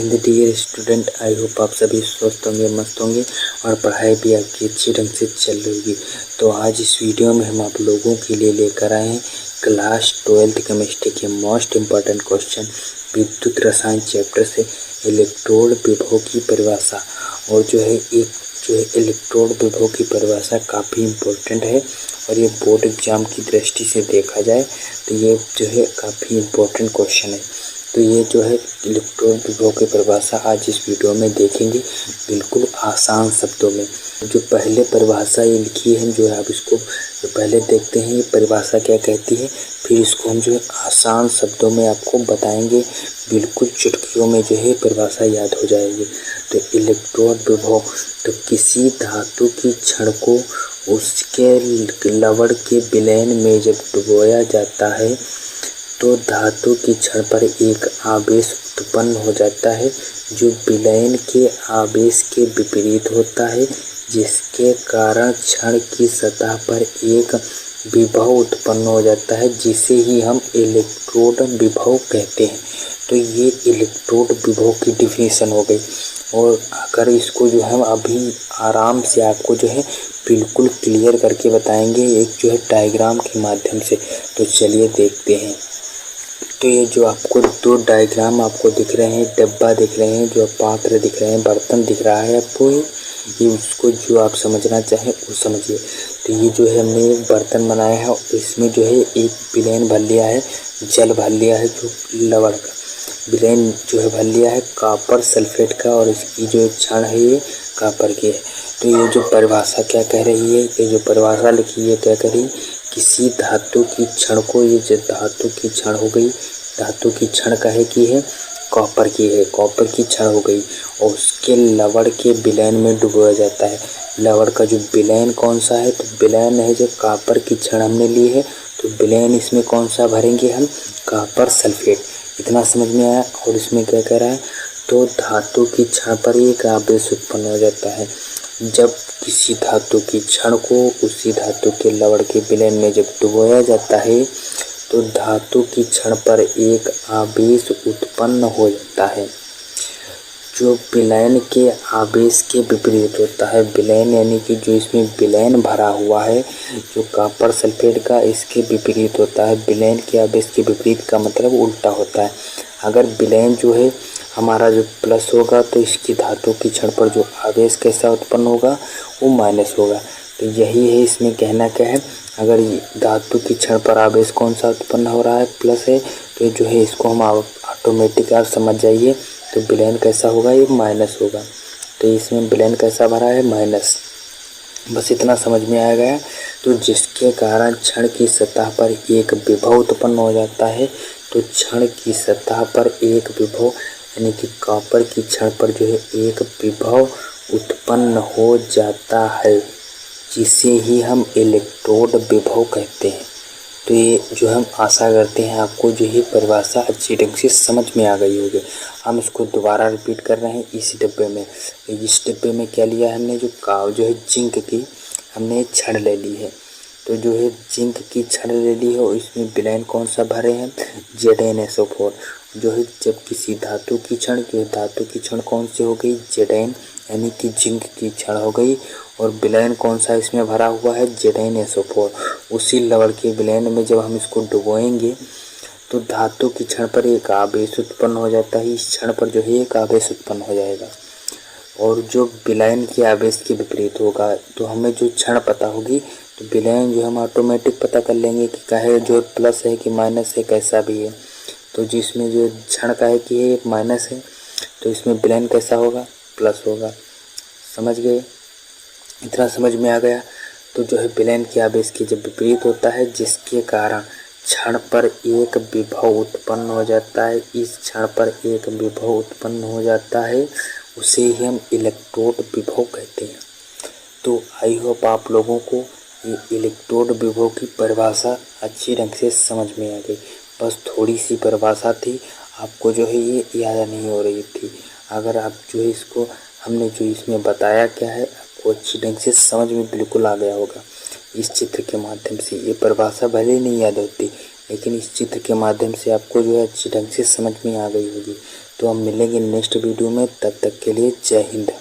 Hind dear student, I hope आप सभी स्वस्थ होंगे, मस्त होंगे और पढ़ाई भी आपकी अच्छी ढंग से चल रही होगी। तो आज इस वीडियो में हम आप लोगों के लिए लेकर आए हैं क्लास 12th केमिस्ट्री के मोस्ट इम्पॉर्टेंट क्वेश्चन विद्युत रसायन चैप्टर से इलेक्ट्रोड विभव की परिभाषा। और जो है इलेक्ट्रोड विभव की परिभाषा काफ़ी इम्पोर्टेंट है और ये बोर्ड एग्जाम की दृष्टि से देखा जाए तो ये जो है काफ़ी इम्पोर्टेंट क्वेश्चन है। तो ये जो है इलेक्ट्रोड विभव की परिभाषा आज इस वीडियो में देखेंगे बिल्कुल आसान शब्दों में। जो पहले परिभाषा ये लिखी है जो है आप इसको पहले देखते हैं ये परिभाषा क्या कहती है, फिर इसको हम जो है आसान शब्दों में आपको बताएंगे, बिल्कुल चुटकियों में जो है परिभाषा याद हो जाएगी। तो इलेक्ट्रोड विभव तो किसी धातु की छड़ को उसके लवण के विलयन में जब डुबोया जाता है तो धातु की छड़ पर एक आवेश उत्पन्न हो जाता है जो विलयन के आवेश के विपरीत होता है, जिसके कारण छड़ की सतह पर एक विभव उत्पन्न हो जाता है जिसे ही हम इलेक्ट्रोड विभव कहते हैं। तो ये इलेक्ट्रोड विभव की डिफिनीशन हो गई। और अगर इसको जो है अभी आराम से आपको जो है बिल्कुल क्लियर करके बताएंगे एक जो है डायग्राम के माध्यम से। तो चलिए देखते हैं। तो ये जो आपको दो डायग्राम आपको दिख रहे हैं, डब्बा दिख रहे हैं, जो पात्र दिख रहे हैं, बर्तन दिख रहा है आपको, ये उसको जो आप समझना चाहें वो समझिए। तो ये जो है हमने एक बर्तन बनाया है, इसमें जो है एक विलयन भर लिया है, जल भर लिया है, जो लवण का विलयन जो है भर लिया है कॉपर सल्फेट का, और इसकी जो छड़ है ये कॉपर की है। तो ये जो परिभाषा क्या कह रही है, ये जो परिभाषा लिखी है क्या कह रही है, किसी धातु की छड़ को, ये जो धातु की छड़ हो गई, धातु की छड़ काहे की है, कॉपर की है, कॉपर की छड़ हो गई और उसके लवण के विलयन में डुबोया जाता है। लवण का जो विलयन कौन सा है, तो विलयन है जो कॉपर की छड़ हमने ली है, तो विलयन इसमें कौन सा भरेंगे हम, कॉपर सल्फेट। इतना समझ में आया। और इसमें क्या कह रहा है, तो धातु की छड़ पर एक आवेश उत्पन्न हो जाता है जब किसी धातु की छड़ को उसी धातु के लवण के विलयन में जब डुबोया जाता है तो धातु की छड़ पर एक आवेश उत्पन्न हो जाता है जो विलयन के आवेश के विपरीत होता है। विलयन यानी कि जो इसमें विलयन भरा हुआ है जो कॉपर सल्फेट का, इसके विपरीत होता है। विलयन के आवेश के विपरीत का मतलब उल्टा होता है। अगर विलयन जो है हमारा जो प्लस होगा तो इसकी धातु की छड़ पर जो आवेश कैसा उत्पन्न होगा, वो माइनस होगा। तो यही है इसमें कहना क्या है, अगर धातु की छड़ पर आवेश कौन सा उत्पन्न हो रहा है, प्लस है, तो जो है इसको हम ऑटोमेटिक आप समझ जाइए। तो विलयन कैसा होगा, ये माइनस होगा। तो इसमें विलयन कैसा भरा है, माइनस। बस इतना समझ में आ गया। तो जिसके कारण छड़ की सतह पर एक विभव उत्पन्न हो जाता है, तो छड़ की सतह पर एक विभव यानी कि कॉपर की छड़ पर जो है एक विभव उत्पन्न हो जाता है जिसे ही हम इलेक्ट्रोड विभव कहते हैं। तो ये जो हम आशा करते हैं आपको जो है परिभाषा अच्छी ढंग से समझ में आ गई होगी। हम इसको दोबारा रिपीट कर रहे हैं। इस डब्बे में क्या लिया है हमने, जो है जिंक की हमने छड़ ले ली है। तो जो है जिंक की छड़ ले ली है और इसमें विलयन कौन सा भरे हैं, ZnSO4। जो है जब किसी धातु की छड़, जो धातु की छड़ कौन सी हो गई, Zn यानी कि जिंक की छड़ हो गई, और विलयन कौन सा इसमें भरा हुआ है, ZnSO4। उसी लवण के विलयन में जब हम इसको डुबोएंगे तो धातु की छड़ पर एक आवेश उत्पन्न हो जाता है, इस छड़ पर जो है एक आवेश उत्पन्न हो जाएगा और जो विलयन के आवेश के विपरीत होगा। तो हमें जो छड़ पता होगी तो विलयन जो हम ऑटोमेटिक पता कर लेंगे कि काहे जो प्लस है कि माइनस है, कैसा भी है। तो जिसमें जो छड़ काहे की है, एक माइनस है, तो इसमें विलयन कैसा होगा, प्लस होगा। समझ गए, इतना समझ में आ गया। तो जो है विलयन के आवेश के जब विपरीत होता है जिसके कारण छड़ पर एक विभव उत्पन्न हो जाता है, इस छड़ पर एक विभव उत्पन्न हो जाता है, उसे ही हम इलेक्ट्रोड विभव कहते हैं। तो आई होप आप लोगों को ये इलेक्ट्रोड विभव की परिभाषा अच्छी ढंग से समझ में आ गई। बस थोड़ी सी परिभाषा थी, आपको जो है ये याद नहीं हो रही थी। अगर आप जो है इसको हमने जो इसमें बताया क्या है आपको अच्छी ढंग से समझ में बिल्कुल आ गया होगा। इस चित्र के माध्यम से ये परिभाषा भले ही नहीं याद होती, लेकिन इस चित्र के माध्यम से आपको जो है अच्छी ढंग से समझ में आ गई होगी। तो हम मिलेंगे नेक्स्ट वीडियो में, तब तक के लिए जय हिंद।